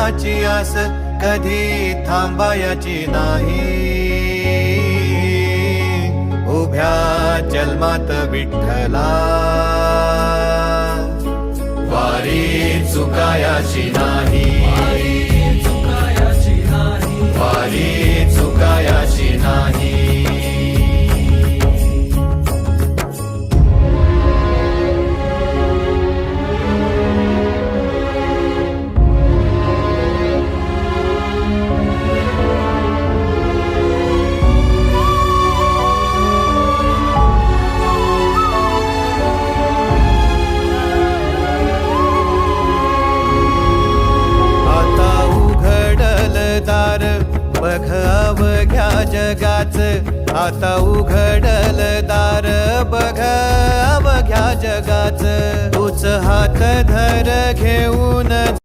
देवाची आस कधी थांबायची नाही. उभ्या जन्मात विठ्ठला वारी चुकायाची नाही. वारी चुकायाची नाही. बघ अवघ्या जगाच, आता उघडल दार बघ अवघ्या जगाच. तूच हात धर घेऊन